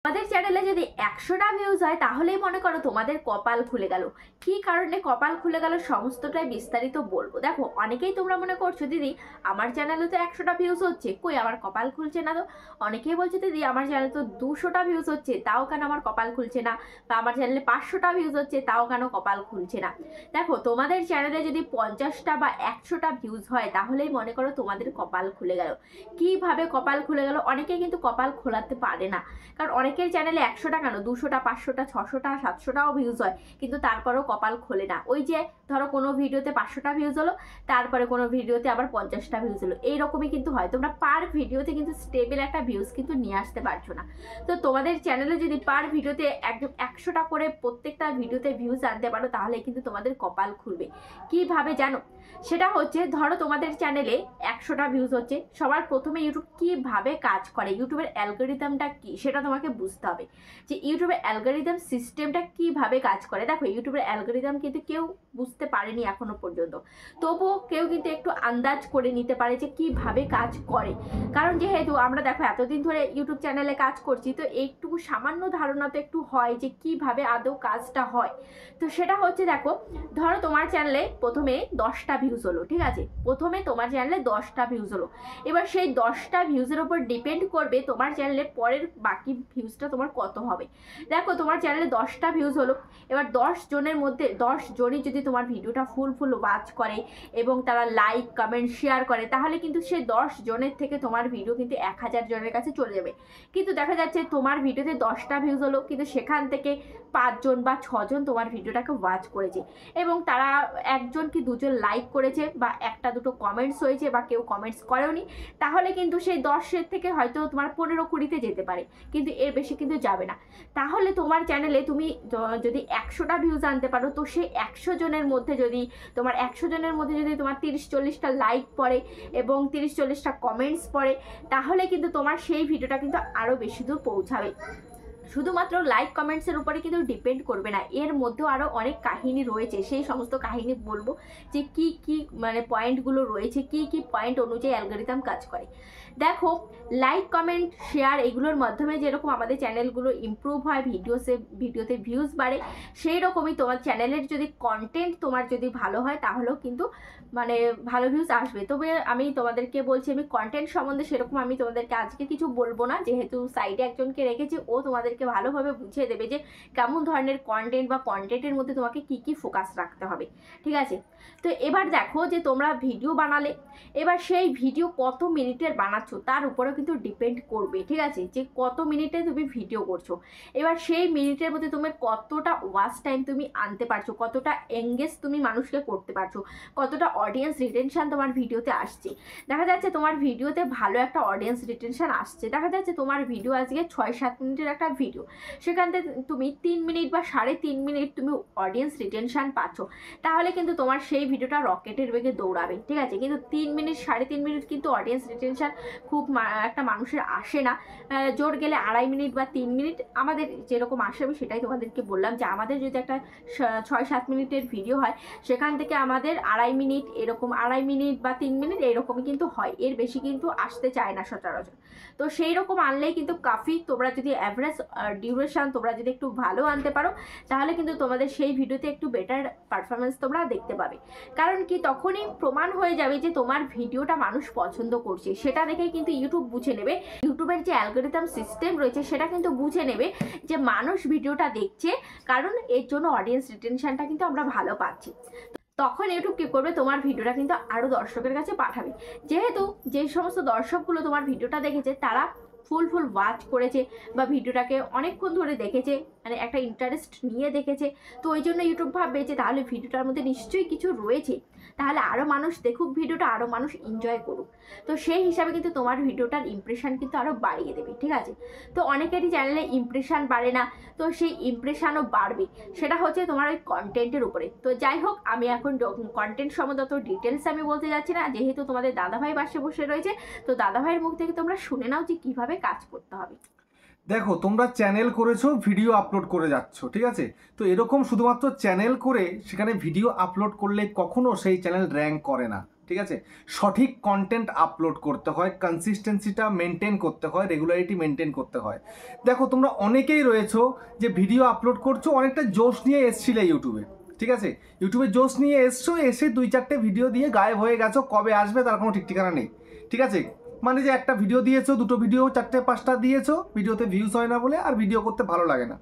তোমাদের চ্যানেলে যদি 100টা ভিউজ হয় তাহলেই মনে করো তোমাদের কপাল খুলে গেল। কি কারণে কপাল খুলে গেল সমস্তটাই বিস্তারিত বলবো। দেখো, অনেকেই তোমরা মনে করছো দিদি আমার চ্যানেলে তো 100টা ভিউজ হচ্ছে, কই আমার কপাল খুলছে না। তো অনেকেই বলছে দিদি আমার চ্যানেলে তো 200টা ভিউজ হচ্ছে, তাও কেন আমার কপাল খুলছে না, বা আমার চ্যানেলে 500টা ভিউজ হচ্ছে তাও কেন কপাল খুলছে না। দেখো, তোমাদের চ্যানেলে যদি 50টা বা 100টা ভিউজ হয় তাহলেই মনে করো তোমাদের কপাল খুলে গেল। কিভাবে কপাল খুলে গেল? অনেকেই কিন্তু কপাল খোলাতে পারে না, কারণ অনেকের চ্যানেলে 100টা কেন 200টা 500টা 600টা 700টাও ভিউজ হয়, কিন্তু তারপরেও কপাল খোলে না। ওই যে ধরো কোনো ভিডিওতে 500টা ভিউজ হলো, তারপরে কোনো ভিডিওতে আবার 50টা ভিউজ হলো, এইরকমই কিন্তু হয়। তোমরা পার ভিডিওতে কিন্তু স্টেবল একটা ভিউজ কিন্তু নিয়ে আসতে পারছো না। তো তোমাদের চ্যানেলে যদি পার ভিডিওতে একদম 100টা করে প্রত্যেকটা ভিডিওতে ভিউজ আনতে পারো তাহলে কিন্তু তোমাদের কপাল খুলবে। কিভাবে জানো? সেটা হচ্ছে, ধরো তোমাদের চ্যানেলে 100টা ভিউজ হচ্ছে, সবার প্রথমে ইউটিউব কিভাবে কাজ করে, ইউটিউবের অ্যালগরিদমটা কি সেটা তোমাকে বুঝতে হবে, যে ইউটিউবের অ্যালগরিদম সিস্টেমটা কিভাবে কাজ করে। দেখো, ইউটিউবের অ্যালগরিদম কিন্তু কেউ বুঝতে পারেনি এখনো পর্যন্ত, তবুও কেউ কিন্তু একটু আন্দাজ করে নিতে পারে যে কিভাবে কাজ করে। কারণ যেহেতু আমরা দেখো এতদিন ধরে ইউটিউব চ্যানেলে কাজ করছি, তো একটু সামান্য ধারণা তো একটু হয় যে কিভাবে আদৌ কাজটা হয়। তো সেটা হচ্ছে, দেখো ধরো তোমার চ্যানেলে প্রথমে 10টা ভিউজ হলো, ঠিক আছে, প্রথমে তোমার চ্যানেলে 10টা ভিউজ হলো। এবার সেই 10টা ভিউজের উপর ডিপেন্ড করবে তোমার চ্যানেলে পরের বাকি ভিউজটা তোমার কত হবে। দেখো, তোমার চ্যানেলে 10টা ভিউজ হলো, এবার 10 জনের মধ্যে 10 জনই যদি তোমার ভিডিওটা ফুল ওয়াচ করে এবং তারা লাইক কমেন্ট শেয়ার করে, তাহলে কিন্তু সেই 10 জনের থেকে তোমার ভিডিও কিন্তু 1000 জনের কাছে চলে যাবে। কিন্তু দেখা যাচ্ছে তোমার ভিডিওতে 10টা ভিউজ হলো, কিন্তু সেখান থেকে 5 জন বা 6 জন তোমার ভিডিওটাকে ওয়াচ করেছে এবং তারা 1জন কি 2জন লাইক করেছে বা 1টা 2টো কমেন্টস হয়েছে বা কেউ কমেন্টস করেওনি, তাহলে কিন্তু সেই 10-এর থেকে হয়তো তোমার 15-20তে যেতে পারে, কিন্তু এর বেশি কিন্তু যাবে না। তাহলে তোমার চ্যানেলে তুমি যদি 100টা ভিউজ আনতে পারো, তো সেই 100 জনের মধ্যে যদি তোমার 100 জনের মধ্যে যদি তোমার 30-40টা লাইক পড়ে এবং 30-40টা কমেন্টস পড়ে, তাহলে কিন্তু তোমার সেই ভিডিওটা কিন্তু আরও বেশি দূর পৌঁছাবে। শুধুমাত্র লাইক কমেন্টসের উপরে কিন্তু ডিপেন্ড করবে না, এর মধ্যেও আরও অনেক কাহিনী রয়েছে, সেই সমস্ত কাহিনী বলবো যে কি কি মানে পয়েন্টগুলো রয়েছে, কি কি পয়েন্ট অনুযায়ী অ্যালগরিদম কাজ করে। দেখো, লাইক কমেন্ট শেয়ার এগুলোর মাধ্যমে যেরকম আমাদের চ্যানেলগুলো ইমপ্রুভ হয়, ভিডিওতে ভিউজ বাড়ে, সেই রকমই তোমার চ্যানেলের যদি কন্টেন্ট তোমার যদি ভালো হয় তাহলেও কিন্তু মানে ভালো ভিউজ আসবে। তবে আমি তোমাদেরকে বলছি, আমি কন্টেন্ট সম্বন্ধে সেরকম আমি তোমাদেরকে আজকে কিছু বলবো না, যেহেতু সাইডে একজনকে রেখেছি, ও তোমাদেরকে ভালোভাবে বুঝিয়ে দেবে যে কেমন ধরনের কন্টেন্ট বা কন্টেন্টের মধ্যে তোমাকে কি কি ফোকাস রাখতে হবে, ঠিক আছে। তো এবার দেখো যে তোমরা ভিডিও বানালে, এবার সেই ভিডিও কত মিনিটের বানাচ্ছো তার উপরেও কিন্তু ডিপেন্ড করবে, ঠিক আছে, যে কত মিনিটে তুমি ভিডিও করছো। এবার সেই মিনিটের মধ্যে তুমি কতটা ওয়াচ টাইম তুমি আনতে পারছো, কতটা এঙ্গেজ তুমি মানুষকে করতে পারছো, কতটা অডিয়েন্স রিটেনশন তোমার ভিডিওতে আসছে। দেখা যাচ্ছে তোমার ভিডিওতে ভালো একটা অডিয়েন্স রিটেনশন আসছে, দেখা যাচ্ছে তোমার ভিডিও আজকে 6-7 মিনিটের একটা ভিডিও, সেখান থেকে তুমি 3 মিনিট বা 3.5 মিনিট তুমি অডিয়েন্স রিটেনশন পাচ্ছ, তাহলে কিন্তু তোমার সেই ভিডিওটা রকেটের বেগে দৌড়াবে, ঠিক আছে। কিন্তু 3 মিনিট 3.5 মিনিট কিন্তু অডিয়েন্স রিটেনশন খুব একটা মানুষের আসে না, জোর গেলে 2.5 মিনিট বা 3 মিনিট আমাদের যেরকম আসে। আমি সেটাই তোমাদেরকে বললাম যে আমাদের যদি একটা 6-7 মিনিটের ভিডিও হয়, সেখান থেকে আমাদের 2.5 মিনিট এরকম 2.5 মিনিট বা 3 মিনিট এরকমই কিন্তু হয়, এর বেশি কিন্তু আসতে চায় না সচরাচর। তো সেই রকম আনলেই কিন্তু কাফি। তোমরা যদি অ্যাভারেজ ডিউরেশন তোমরা যদি একটু ভালো আনতে পারো, তাহলে কিন্তু তোমাদের সেই ভিডিওতে একটু বেটার পারফরমেন্স তোমরা দেখতে পাবে। কারণ কি, তখনই প্রমাণ হয়ে যাবে যে তোমার ভিডিওটা মানুষ পছন্দ করছে, সেটা দেখেই কিন্তু ইউটিউব বুঝে নেবে, ইউটিউবের যে অ্যালগরিদম সিস্টেম রয়েছে সেটা কিন্তু বুঝে নেবে যে মানুষ ভিডিওটা দেখছে, কারণ এর জন্য অডিয়েন্স রিটেনশনটা কিন্তু আমরা ভালো পাচ্ছি। তখন ইউটিউব কী করবে, তোমার ভিডিওটা কিন্তু আরও দর্শকের কাছে পাঠাবে, যেহেতু যে সমস্ত দর্শকগুলো তোমার ভিডিওটা দেখেছে তারা ফুল ওয়াচ করেছে বা ভিডিওটাকে অনেকক্ষণ ধরে দেখেছে, মানে একটা ইন্টারেস্ট নিয়ে দেখেছে। তো ওই জন্য ইউটিউব ভাববে যে তাহলে ভিডিওটার মধ্যে নিশ্চয়ই কিছু রয়েছে, তাহলে আরও মানুষ দেখুক ভিডিওটা, আরও মানুষ এনজয় করুক। তো সেই হিসাবে কিন্তু তোমার ভিডিওটার ইমপ্রেশন কিন্তু আরও বাড়িয়ে দেবে, ঠিক আছে। তো অনেকেরই চ্যানেলে ইমপ্রেশন বাড়ে না, তো সেই ইমপ্রেশনও বাড়বে, সেটা হচ্ছে তোমার ওই কন্টেন্টের উপরে। তো যাই হোক, আমি এখন কন্টেন্ট সম্বন্ধে অত ডিটেলস আমি বলতে যাচ্ছি না, যেহেতু তোমাদের দাদাভাই পাশে বসে রয়েছে, তো দাদাভাইয়ের মুখ থেকে তোমরা শুনে নাও যে কীভাবে কাজ করতে হবে। দেখো, তোমরা চ্যানেল করেছো, ভিডিও আপলোড করে যাচ্ছ, ঠিক আছে। তো এরকম শুধুমাত্র চ্যানেল করে সেখানে ভিডিও আপলোড করলে কখনো সেই চ্যানেল র্যাঙ্ক করে না, ঠিক আছে, সঠিক কন্টেন্ট আপলোড করতে হয়, কনসিস্টেন্সিটা মেনটেন করতে হয়, রেগুলারিটি মেনটেন করতে হয়। দেখো তোমরা অনেকেই রয়েছো যে ভিডিও আপলোড করছো, অনেকটা জোশ নিয়ে এসছিলে ইউটিউবে, ঠিক আছে, ইউটিউবে জোশ নিয়ে এসছো, এসে 2-4টে ভিডিও দিয়ে গায়েব হয়ে গেছো, কবে আসবে তার কোনো ঠিক ঠিকানা নেই, ঠিক আছে। মানে যে একটা ভিডিও দিয়েছো, 2টো ভিডিও 4টে-5টা দিয়েছো, ভিডিওতে ভিউজ হয় না বলে আর ভিডিও করতে ভালো লাগে না,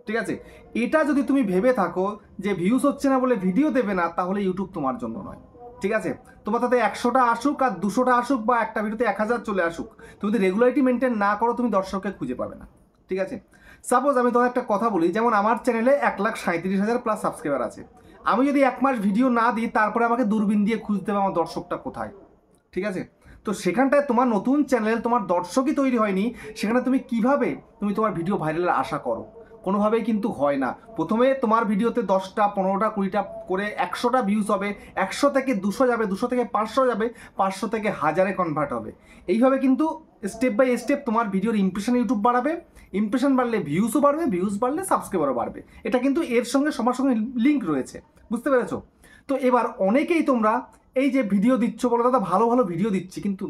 ঠিক আছে। এটা যদি তুমি ভেবে থাকো যে ভিউজ হচ্ছে না বলে ভিডিও দেবে না, তাহলে ইউটিউব তোমার জন্য নয়, ঠিক আছে। তোমার তাতে 100টা আসুক আর 200টা আসুক বা একটা ভিডিওতে 1000 চলে আসুক, তুমি যদি রেগুলারিটি মেনটেন না করো, তুমি দর্শককে খুঁজে পাবে না, ঠিক আছে। সাপোজ আমি তোমার একটা কথা বলি, যেমন আমার চ্যানেলে 1,37,000 প্লাস সাবস্ক্রাইবার আছে। আমি যদি 1 মাস ভিডিও না দিই, তারপরে আমাকে দূরবীন দিয়ে খুঁজতে হবে আমার দর্শকটা কোথায়, ঠিক আছে। তো সেখানটায় তোমার নতুন চ্যানেল, তোমার দর্শকই তৈরি হয়নি, সেখানে তুমি কিভাবে তুমি তোমার ভিডিও ভাইরালের আশা করো? কোনোভাবেই কিন্তু হয় না। প্রথমে তোমার ভিডিওতে 10টা 15টা 20টা করে 100টা ভিউজ হবে, 100 থেকে 200 যাবে, 200 থেকে 500 যাবে, 500 থেকে 1000-এ কনভার্ট হবে। এইভাবে কিন্তু স্টেপ বাই স্টেপ তোমার ভিডিওর ইমপ্রেশন ইউটিউব বাড়াবে, ইমপ্রেশন বাড়লে ভিউজও বাড়বে, ভিউজ বাড়লে সাবস্ক্রাইবারও বাড়বে। এটা কিন্তু এর সঙ্গে সবার সঙ্গে লিঙ্ক রয়েছে, বুঝতে পেরেছো? তো এবার অনেকেই তোমরা এই যে ভিডিও দিচ্ছ, বলো দাদা ভালো ভালো ভিডিও দিচ্ছি, কিন্তু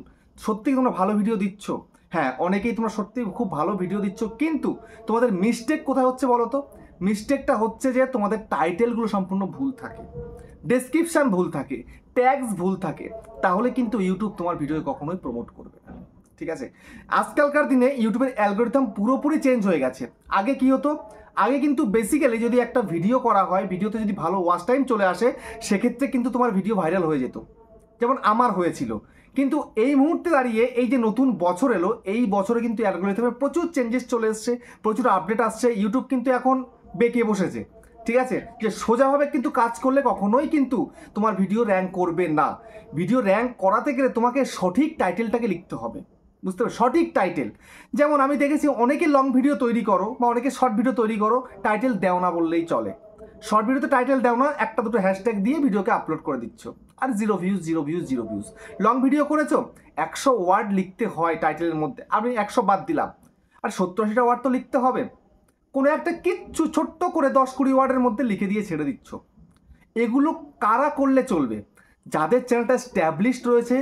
সত্যি তোমরা ভালো ভিডিও দিচ্ছ? হ্যাঁ, অনেকেই তোমরা সত্যি খুব ভালো ভিডিও দিচ্ছ, কিন্তু তোমাদের মিস্টেক কোথায় হচ্ছে বলো তো? মিস্টেকটা হচ্ছে যে তোমাদের টাইটেলগুলো সম্পূর্ণ ভুল থাকে, ডেসক্রিপশান ভুল থাকে, ট্যাগস ভুল থাকে, তাহলে কিন্তু ইউটিউব তোমার ভিডিও কখনোই প্রমোট করবে না, ঠিক আছে। আজকালকার দিনে ইউটিউবের অ্যালগরিদম পুরোপুরি চেঞ্জ হয়ে গেছে। আগে কি হতো? আগে কিন্তু বেসিক্যালি যদি একটা ভিডিও করা হয়, ভিডিওতে যদি ভালো ওয়াচ টাইম চলে আসে, সেক্ষেত্রে কিন্তু তোমার ভিডিও ভাইরাল হয়ে যেত, যেমন আমার হয়েছিল। কিন্তু এই মুহূর্তে দাঁড়িয়ে এই যে নতুন বছর এলো, এই বছরে কিন্তু অ্যালগরিদমে প্রচুর চেঞ্জেস চলে এসছে, প্রচুর আপডেট আসছে। ইউটিউব কিন্তু এখন বেঁকে বসেছে, ঠিক আছে, যে সোজাভাবে কিন্তু কাজ করলে কখনোই কিন্তু তোমার ভিডিও র্যাঙ্ক করবে না। ভিডিও র্যাঙ্ক করাতে গেলে তোমাকে সঠিক টাইটেলটাকে লিখতে হবে, বুঝতে পারো, সঠিক টাইটেল। যেমন আমি দেখেছি অনেকে লং ভিডিও তৈরি করো বা অনেকে শর্ট ভিডিও তৈরি করো, টাইটেল দেও না বললেই চলে। শর্ট ভিডিওতে টাইটেল দাও না, একটা দুটো হ্যাশট্যাগ দিয়ে ভিডিওকে আপলোড করে দিচ্ছ, আর 0 views 0 views 0 views. Long video করেছো, 100 ওয়ার্ড লিখতে হয় টাইটেলের মধ্যে, আমি 100 বাদ দিলাম, আর 70-80টা ওয়ার্ড তো লিখতে হবে। কোনো একটা কিচ্ছু ছোট্ট করে 10-20 ওয়ার্ডের মধ্যে লিখে দিয়ে ছেড়ে দিচ্ছ। এগুলো কারা করলে চলবে? যাদের চ্যানেলটা স্ট্যাবলিশড রয়েছে,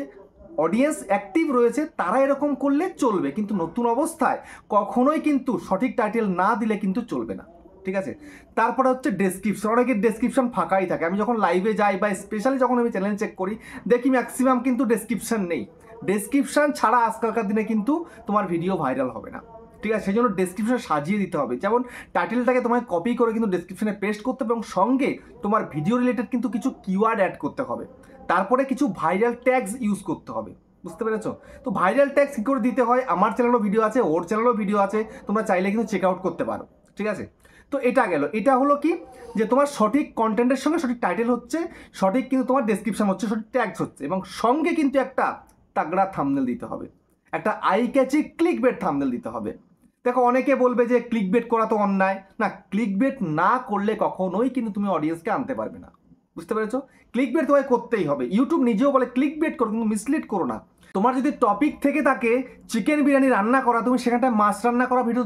অডিয়েন্স অ্যাক্টিভ রয়েছে, তারা এরকম করলে চলবে, কিন্তু নতুন অবস্থায় কখনোই কিন্তু সঠিক টাইটেল না দিলে কিন্তু চলবে না, ঠিক আছে। তারপরে হচ্ছে ডেসক্রিপশন, অনেকের ডেসক্রিপশন ফাঁকাই থাকে। আমি যখন লাইভে যাই বা স্পেশালি যখন আমি চ্যানেল চেক করি, দেখি ম্যাক্সিমাম কিন্তু ডেসক্রিপশন নেই। ডেসক্রিপশন ছাড়া আজকালকার দিনে কিন্তু তোমার ভিডিও ভাইরাল হবে না, ঠিক আছে। সেই জন্য ডেসক্রিপশন সাজিয়ে দিতে হবে, যেমন টাইটেলটাকে তোমায় কপি করে কিন্তু ডেসক্রিপশনে পেস্ট করতে হবে, এবং সঙ্গে তোমার ভিডিও রিলেটেড কিন্তু কিছু কিওয়ার্ড অ্যাড করতে হবে, তারপরে কিছু ভাইরাল ট্যাগস ইউজ করতে হবে, বুঝতে পেরেছো? তো ভাইরাল ট্যাগস কী করে দিতে হয়, আমার চ্যানেলও ভিডিও আছে, ওর চ্যানেলও ভিডিও আছে, তোমরা চাইলে কিন্তু চেক আউট করতে পারো, ঠিক আছে। তো এটা গেল, এটা হলো কি, যে তোমার সঠিক কন্টেন্টের সঙ্গে সঠিক টাইটেল হচ্ছে, সঠিক কিন্তু তোমার ডেসক্রিপশন হচ্ছে, সঠিক ট্যাগস হচ্ছে, এবং সঙ্গে কিন্তু একটা তাগড়া থাম্বনেল দিতে হবে, একটা eye catchy click bait thumbnail দিতে হবে। দেখো অনেকে বলবে যে ক্লিক বেট করা তো অন্যায়, না, ক্লিক বেট না করলে কখনোই কিন্তু তুমি অডিয়েন্সকে আনতে পারবে না, বুঝতে পেরেছো? ক্লিক বেট তোমায় করতেই হবে। ইউটিউব নিজেও বলে ক্লিক বেট করো, কিন্তু মিসলিড করো না। তোমার যদি টপিক থেকে থাকে চিকেন বিরিয়ানি রান্না করা, তুমি সেখানটায় মাছ রান্না করা ভিডিও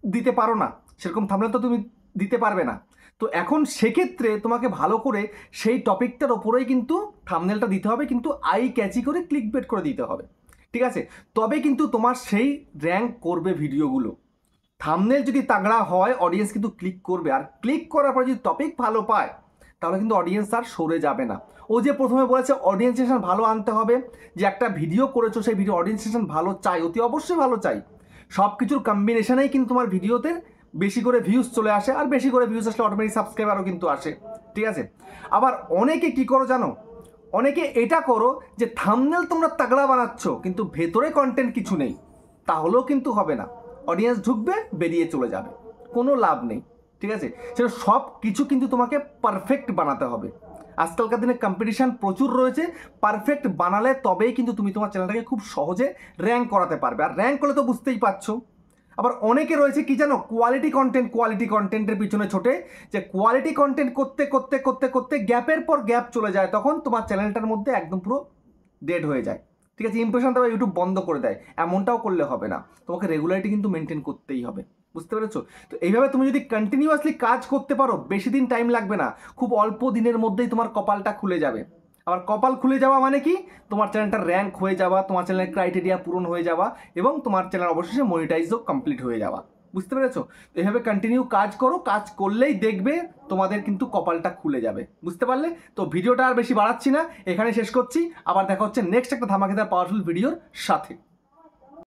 দিতে পারো না, সেরকম থাম্বনেল তো তুমি দিতে পারবে না। তো এখন সেক্ষেত্রে তোমাকে ভালো করে সেই টপিকটার ওপরেই কিন্তু থাম্বনেলটা দিতে হবে, কিন্তু আই ক্যাচি করে ক্লিক বেট করে দিতে হবে, ঠিক আছে। তবে কিন্তু তোমার সেই র্যাঙ্ক করবে ভিডিওগুলো। থাম্বনেল যদি তাগড়া হয়, অডিয়েন্স কিন্তু ক্লিক করবে, আর ক্লিক করার পর যদি টপিক ভালো পায়, তাহলে কিন্তু অডিয়েন্স আর সরে যাবে না। ও যে প্রথমে বলেছে অডিয়েন্সেশন ভালো আনতে হবে, যে একটা ভিডিও করেছো সেই ভিডিও অডিয়েন্সেশন ভালো চাই, অতি অবশ্যই ভালো চাই। সব কিছুর কম্বিনেশনেই কিন্তু তোমার ভিডিওতে বেশি করে ভিউজ চলে আসে, আর বেশি করে ভিউজ আসলে অটোমেটিক সাবস্ক্রাইবারও কিন্তু আসে, ঠিক আছে। আবার অনেকে কি করো জানো, অনেকে এটা করো যে থাম্বনেল তোমরা তাগড়া বানাচ্ছ, কিন্তু ভেতরে কন্টেন্ট কিছু নেই, তাহলেও কিন্তু হবে না। অডিয়েন্স ঢুকবে, বেরিয়ে চলে যাবে, কোনো লাভ নেই, ঠিক আছে। সেটা সব কিছু কিন্তু তোমাকে পারফেক্ট বানাতে হবে। আজকালকার দিনে কম্পিটিশান প্রচুর রয়েছে, পারফেক্ট বানালে তবেই কিন্তু তুমি তোমার চ্যানেলটাকে খুব সহজে র্যাঙ্ক করাতে পারবে। আর র্যাঙ্ক করলে তো বুঝতেই পারছো। আবার অনেকে রয়েছে কি জানো, কোয়ালিটি কন্টেন্টের পিছনে ছোটে, যে কোয়ালিটি কন্টেন্ট করতে করতে করতে করতে গ্যাপের পর গ্যাপ চলে যায়, তখন তোমার চ্যানেলটার মধ্যে একদম পুরো ডেড হয়ে যায়, ঠিক আছে। ইমপ্রেশন দেওয়া ইউটিউব বন্ধ করে দেয়, এমনটাও করলে হবে না। তোমাকে রেগুলারিটি কিন্তু মেনটেন করতেই হবে, বুঝতে পেরেছো? তো এইভাবে তুমি যদি কন্টিনিউয়াসলি কাজ করতে পারো, বেশি দিন টাইম লাগবে না, খুব অল্প দিনের মধ্যেই তোমার কপালটা খুলে যাবে। আবার কপাল খুলে যাওয়া মানে কি, তোমার চ্যানেলটা র্যাঙ্ক হয়ে যাওয়া, তোমার চ্যানেলের ক্রাইটেরিয়া পূরণ হয়ে যাওয়া এবং তোমার চ্যানেল অবশেষে মনিটাইজও কমপ্লিট হয়ে যাওয়া। বুঝতে পেরেছো? তো এভাবে কন্টিনিউ কাজ করো, কাজ করলেই দেখবে তোমাদের কিন্তু কপালটা খুলে যাবে। বুঝতে পারলে? তো ভিডিওটা আর বেশি বাড়াচ্ছি না, এখানে শেষ করছি। আবার দেখা হচ্ছে নেক্সট একটা ধামাকেদার পাওয়ারফুল ভিডিওর সাথে।